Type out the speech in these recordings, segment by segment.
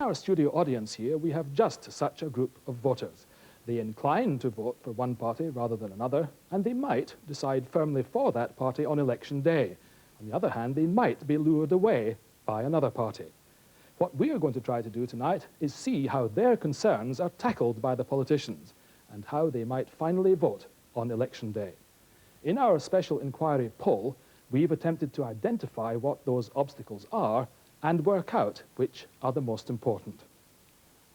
In our studio audience here, we have just such a group of voters. They incline to vote for one party rather than another, and they might decide firmly for that party on election day. On the other hand, they might be lured away by another party. What we are going to try to do tonight is see how their concerns are tackled by the politicians and how they might finally vote on election day. In our special inquiry poll, we've attempted to identify what those obstacles are and work out which are the most important.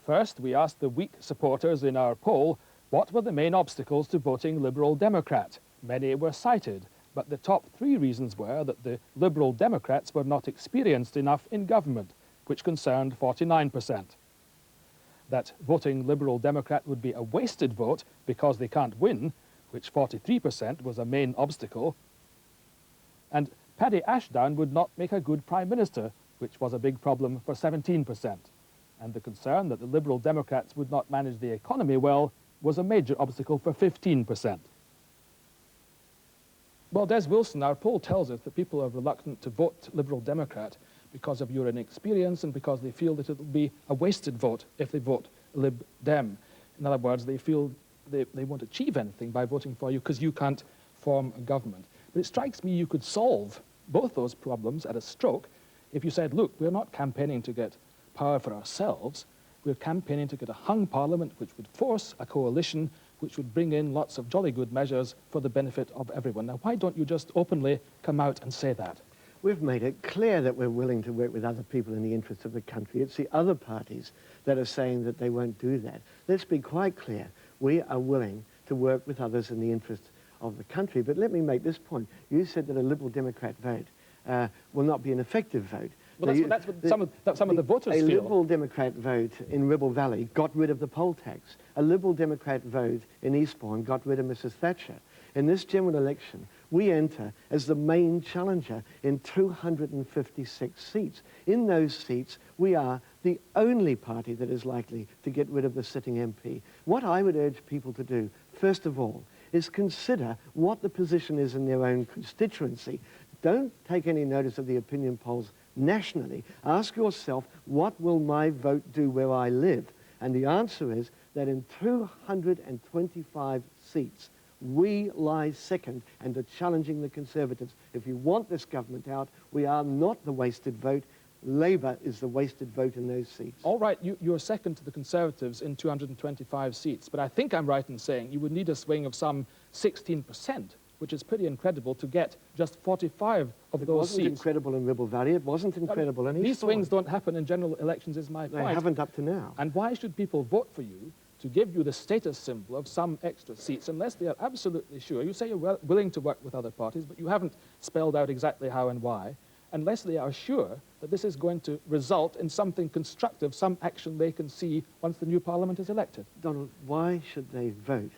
First, we asked the weak supporters in our poll what were the main obstacles to voting Liberal Democrat. Many were cited, but the top 3 reasons were that the Liberal Democrats were not experienced enough in government, which concerned 49%. That voting Liberal Democrat would be a wasted vote because they can't win, which 43% was a main obstacle. And Paddy Ashdown would not make a good Prime Minister, which was a big problem for 17%. And the concern that the Liberal Democrats would not manage the economy well was a major obstacle for 15%. Well, Des Wilson, our poll tells us that people are reluctant to vote Liberal Democrat because of your inexperience and because they feel that it will be a wasted vote if they vote Lib Dem. In other words, they feel they won't achieve anything by voting for you because you can't form a government. But it strikes me you could solve both those problems at a stroke if you said, look, we're not campaigning to get power for ourselves, we're campaigning to get a hung parliament which would force a coalition which would bring in lots of jolly good measures for the benefit of everyone. Now, why don't you just openly come out and say that? We've made it clear that we're willing to work with other people in the interests of the country. It's the other parties that are saying that they won't do that. Let's be quite clear. We are willing to work with others in the interests of the country. But let me make this point. You said that a Liberal Democrat vote will not be an effective vote. Well, that's what some of the voters feel. A Liberal Democrat vote in Ribble Valley got rid of the poll tax. A Liberal Democrat vote in Eastbourne got rid of Mrs. Thatcher. In this general election, we enter as the main challenger in 256 seats. In those seats, we are the only party that is likely to get rid of the sitting MP. What I would urge people to do, first of all, is consider what the position is in their own constituency. Don't take any notice of the opinion polls nationally. Ask yourself, what will my vote do where I live? And the answer is that in 225 seats, we lie second and are challenging the Conservatives. If you want this government out, we are not the wasted vote. Labour is the wasted vote in those seats. All right, you're second to the Conservatives in 225 seats, but I think I'm right in saying you would need a swing of some 16%, which is pretty incredible to get just 45 of those seats. It wasn't incredible in Ribble Valley, it wasn't incredible in Eastbourne. These swings don't happen in general elections, is my point. They haven't up to now. And why should people vote for you to give you the status symbol of some extra seats unless they are absolutely sure? You say you're willing to work with other parties, but you haven't spelled out exactly how and why. Unless they are sure that this is going to result in something constructive, some action they can see once the new parliament is elected. Donald, why should they vote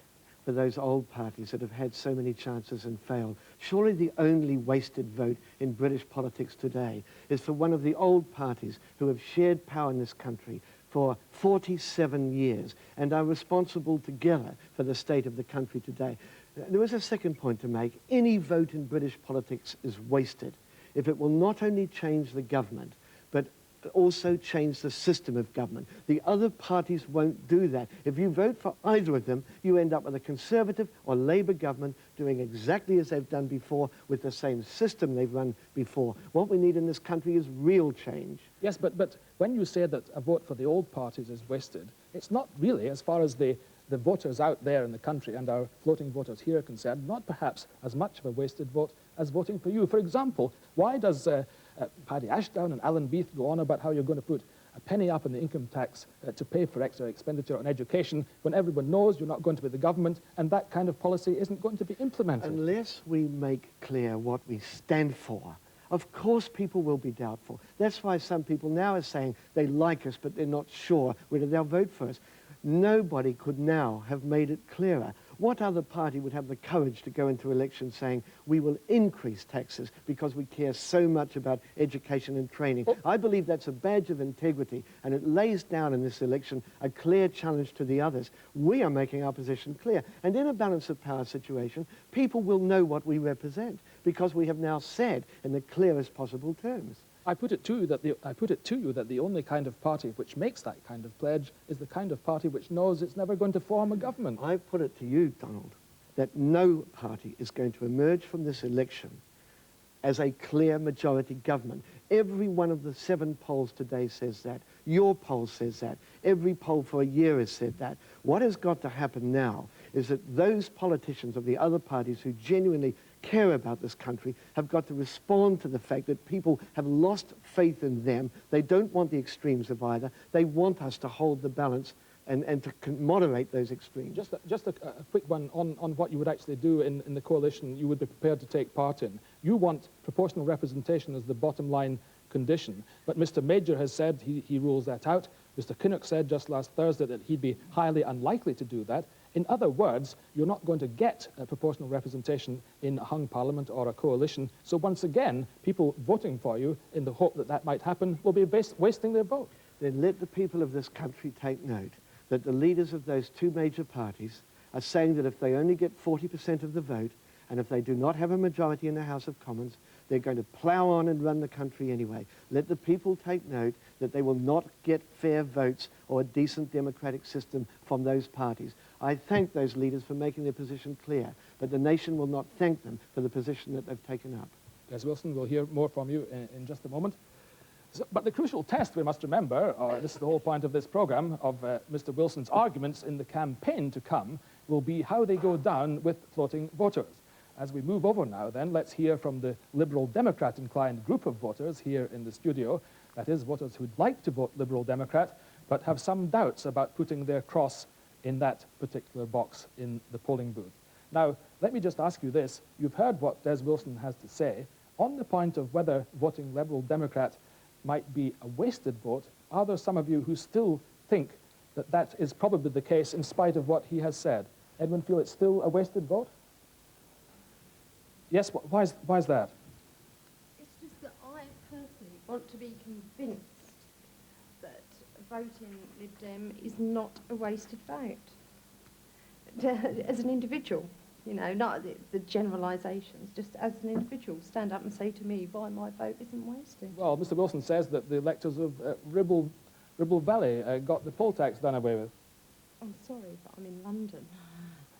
for those old parties that have had so many chances and failed? Surely the only wasted vote in British politics today is for one of the old parties who have shared power in this country for 47 years and are responsible together for the state of the country today. There is a second point to make. Any vote in British politics is wasted if it will not only change the government, but also change the system of government. The other parties won't do that. If you vote for either of them, you end up with a Conservative or Labour government doing exactly as they've done before with the same system they've run before. What we need in this country is real change. Yes, but when you say that a vote for the old parties is wasted, it's not really, as far as the voters out there in the country and our floating voters here are concerned, not perhaps as much of a wasted vote as voting for you. For example, why does Paddy Ashdown and Alan Beath go on about how you're going to put a penny up in the income tax to pay for extra expenditure on education when everyone knows you're not going to be the government and that kind of policy isn't going to be implemented? Unless we make clear what we stand for, of course people will be doubtful. That's why some people now are saying they like us, but they're not sure whether they'll vote for us. Nobody could now have made it clearer. What other party would have the courage to go into election saying we will increase taxes because we care so much about education and training? I believe that's a badge of integrity, and it lays down in this election a clear challenge to the others. We are making our position clear, and in a balance of power situation, people will know what we represent because we have now said in the clearest possible terms. I put it to you that the only kind of party which makes that kind of pledge is the kind of party which knows it's never going to form a government. I put it to you, Donald, that no party is going to emerge from this election as a clear majority government. Every one of the 7 polls today says that. Your poll says that. Every poll for a year has said that. What has got to happen now is that those politicians of the other parties who genuinely care about this country have got to respond to the fact that people have lost faith in them. They don't want the extremes of either. They want us to hold the balance and to moderate those extremes. Just a quick one on what you would actually do in the coalition you would be prepared to take part in. You want proportional representation as the bottom line condition, but Mr. Major has said he rules that out. Mr. Kinnock said just last Thursday that he'd be highly unlikely to do that. In other words, you're not going to get a proportional representation in a hung parliament or a coalition, so once again, people voting for you in the hope that that might happen will be wasting their vote. Then let the people of this country take note that the leaders of those 2 major parties are saying that if they only get 40% of the vote, and if they do not have a majority in the House of Commons, they're going to plough on and run the country anyway. Let the people take note that they will not get fair votes or a decent democratic system from those parties. I thank those leaders for making their position clear, but the nation will not thank them for the position that they've taken up. Des Wilson, we'll hear more from you in just a moment. But the crucial test, we must remember, this is the whole point of this programme, of Mr. Wilson's arguments in the campaign to come, will be how they go down with floating voters. As we move over now, then, let's hear from the Liberal Democrat-inclined group of voters here in the studio, that is, voters who'd like to vote Liberal Democrat, but have some doubts about putting their cross in that particular box in the polling booth. Now, let me just ask you this. You've heard what Des Wilson has to say. On the point of whether voting Liberal Democrat might be a wasted vote, are there some of you who still think that that is probably the case in spite of what he has said? Edwin, feel it's still a wasted vote? Yes, why is that? It's just that I personally want to be convinced that voting Lib Dem is not a wasted vote. As an individual, you know, not the generalisations, just as an individual, stand up and say to me why my vote isn't wasted. Well, Mr. Wilson says that the electors of Ribble Valley got the poll tax done away with. I'm sorry, but I'm in London.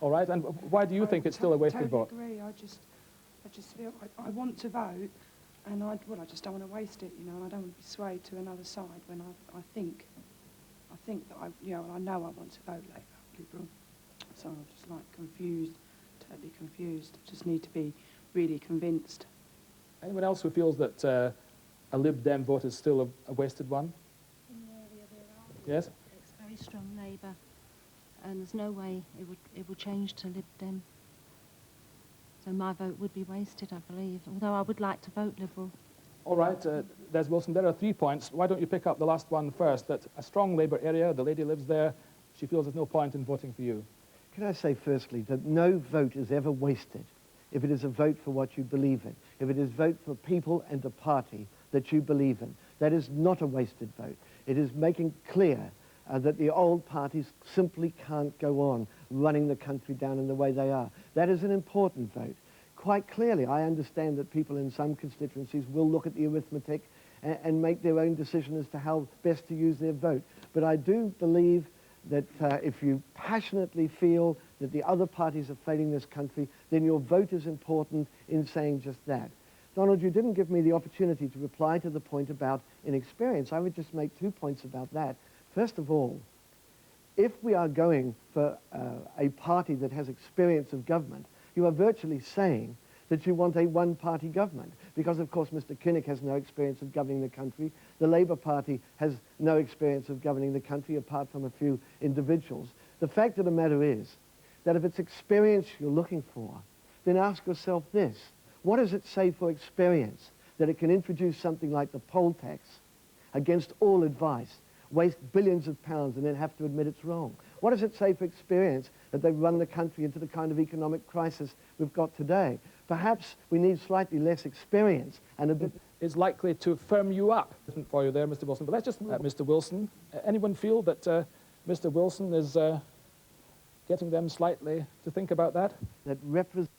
All right, and why do you think it's still a wasted vote? I agree. I just feel I want to vote, and I just don't want to waste it, you know, and I don't want to be swayed to another side when I think that I know I want to vote Liberal. So I'm just like confused, totally confused. I just need to be really convinced. Anyone else who feels that a Lib Dem vote is still a wasted one? In the area there are. Yes? It's very strong Labour, and there's no way it will change to Lib Dem. So my vote would be wasted, I believe, although I would like to vote Liberal. All right, Des Wilson, there are 3 points. Why don't you pick up the last one first, that a strong Labour area, the lady lives there, she feels there's no point in voting for you. Can I say firstly that no vote is ever wasted if it is a vote for what you believe in, if it is vote for people and the party that you believe in. That is not a wasted vote. It is making clear that the old parties simply can't go on running the country down in the way they are. That is an important vote. Quite clearly, I understand that people in some constituencies will look at the arithmetic and make their own decision as to how best to use their vote. But I do believe that if you passionately feel that the other parties are failing this country, then your vote is important in saying just that. Donald, you didn't give me the opportunity to reply to the point about inexperience. I would just make 2 points about that. First of all, if we are going for a party that has experience of government, you are virtually saying that you want a one-party government, because of course Mr. Kinnock has no experience of governing the country. The Labour Party has no experience of governing the country apart from a few individuals. The fact of the matter is that if it's experience you're looking for, then ask yourself this: what does it say for experience that it can introduce something like the poll tax against all advice, waste billions of pounds and then have to admit it's wrong? What does it say for experience that they've run the country into the kind of economic crisis we've got today? Perhaps we need slightly less experience and a bit... Is likely to firm you up for you there, Mr. Wilson. But let's just, Mr. Wilson, anyone feel that Mr. Wilson is getting them slightly to think about that? that represents